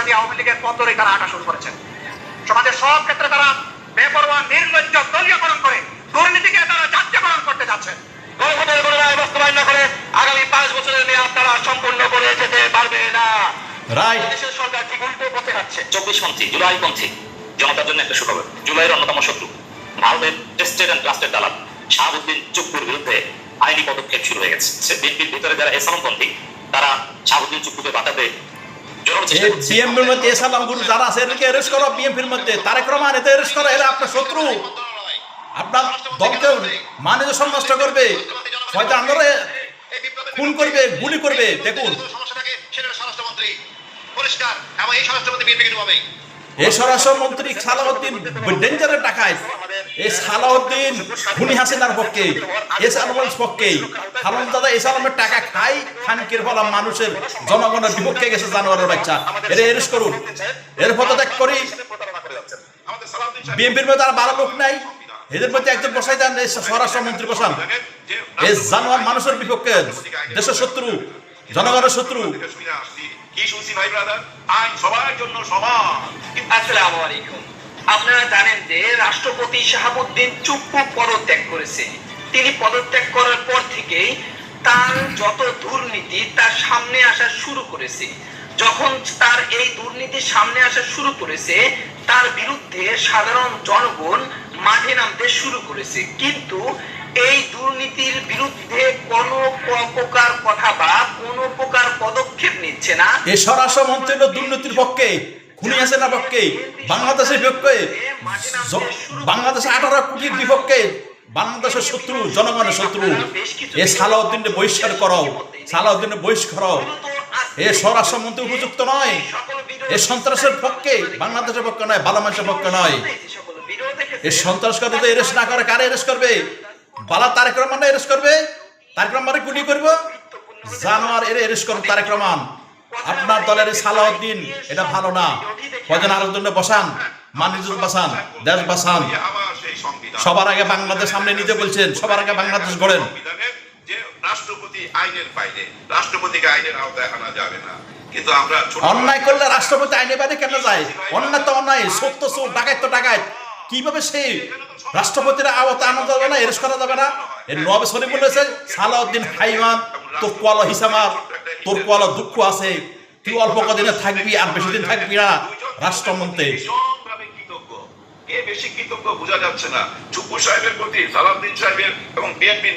পয়সা দিয়ে আওয়ামী লীগের পথ ধরে তারা হাঁটা শুরু করেছেন। সমাজের সব ক্ষেত্রে তারা বেপরোয়া নির্লজ্জ দলীয়করণ করে দুর্নীতিকে তারা জাতীয়করণ করতে যাচ্ছেন। গণভোটের গণনায় বাস্তবায়ন না করে আগামী 5 বছরের মেয়াদ তারা সম্পূর্ণ করে যেতে পারবে না। রাইট। দেশের সরকার ঠিক উল্টো পথে যাচ্ছে। 24পন্থী জুলাইপন্থী জনতার জন্য একটা সুখবর। জুলাইয়ের অন্যতম শত্রু ভারতের টেস্টেড অ্যান্ড ট্রাস্টেড দালাল শাহাবুদ্দিন চুপ্পুর বিরুদ্ধে আইনি পদক্ষেপ শুরু হয়ে গেছে। বিএনপির ভিতরে যারা এসালামপন্থী তারা শাহাবুদ্দিন চুপ্পুকে বাঁচাতে বিএনপির মধ্যে এসালাম গুরু যারা আছে এদেরকে অ্যারেস্ট করো। বিএনপির মধ্যে তারেক রহমান এতে অ্যারেস্ট করো। এরা আপনার শত্রু, আপনার দলকে মানে নষ্ট করবে, হয়তো আমরা খুন করবে, গুলি করবে। দেখুন এই স্বরাষ্ট্রমন্ত্রী সালাউদ্দিন ডেঞ্জারের ডাকাত। এই সালাউদ্দিন খুনি হাসিনার পক্ষে, এসালামের পক্ষে। হারামজাদা এসালামের টাকা খাই খানকির ফলা মানুষের জনগণের বিপক্ষে গেছে জানোয়ারের বাচ্চা। এরা এরেস্ট করুন, এর পদত্যাগ করি। বিএনপির মধ্যে আর ভালো লোক নাই, এদের মধ্যে একজন বসাই দেন, স্বরাষ্ট্রমন্ত্রী বসান। এই জানোয়ার মানুষের বিপক্ষে, দেশের শত্রু, জনগণের শত্রু। কি শুনছি ভাই ব্রাদার, আইন সবার জন্য সমান। আসসালামু আলাইকুম। আপনারা জানেন যে রাষ্ট্রপতি শাহাবুদ্দিন চুপ্পু পদত্যাগ করেছে। তিনি পদত্যাগ করার পর থেকেই তার যত দুর্নীতি তার সামনে আসা শুরু করেছে। যখন তার এই দুর্নীতি সামনে আসা শুরু করেছে, তার বিরুদ্ধে সাধারণ জনগণ মাঠে নামতে শুরু করেছে। কিন্তু এই দুর্নীতির বিরুদ্ধে কোনো প্রকার কথা বা কোনো প্রকার পদক্ষেপ নিচ্ছে না। এই স্বরাষ্ট্রমন্ত্রী দুর্নীতির পক্ষে, খুনি হাসিনার পক্ষে, বাংলাদেশের বিপক্ষে, বাংলাদেশের 18 কোটির বিপক্ষে, বাংলাদেশের শত্রু, জনগণের শত্রু। এই সালাউদ্দিনের বহিষ্কার করো, সালাউদ্দিনের বহিষ্কার করো। এ স্বরাষ্ট্রমন্ত্রী উপযুক্ত নয়, এ সন্ত্রাসের পক্ষে, বাংলাদেশের পক্ষে নয়, ভালো মানুষের পক্ষে নয়। এই সন্ত্রাসকারীদের এরেস্ট না করে কারে এরেস্ট করবে? বালা তারেক রহমান এরেস্ট করবে? তারেক রহমানে গুলি করব? জানোয়ার এর এরেস্ট করবে তারেক রহমান। আপনার দলের সালাউদ্দিন এটা ভালো না। কজন আরো জন্য বসান, মানুষ বাঁচান, দেশ বাঁচান। সবার আগে বাংলাদেশ সামনে নিতে বলছেন, সবার আগে বাংলাদেশ গড়েন। যে রাষ্ট্রপতি আইনের বাইরে, রাষ্ট্রপতিকে আইনের আওতায় আনা যাবে না। কিন্তু আমরা অন্যায় করলে রাষ্ট্রপতি আইনের বাইরে কেন যায়? অন্যায় তো অন্যায়, সত্য চোর, ডাকাত তো ডাকাত। কিভাবে সেই রাষ্ট্রপতির আওতায় আনা যাবে না, এরেস্ট করা যাবে না? এর নবাব শরীফ বলেছে সালাউদ্দিন হাইমান তোর কোয়ালো হিসামার, তোর কোয়ালো দুঃখ আছে, তুই অল্প কদিনে থাকবি আর বেশি দিন থাকবি না রাষ্ট্রমন্ত্রী। কে বেশি কৃতজ্ঞ বোঝা যাচ্ছে না। চুপ্পু সাহেবের প্রতি, সালাউদ্দিন সাহেবের এবং বিএনপির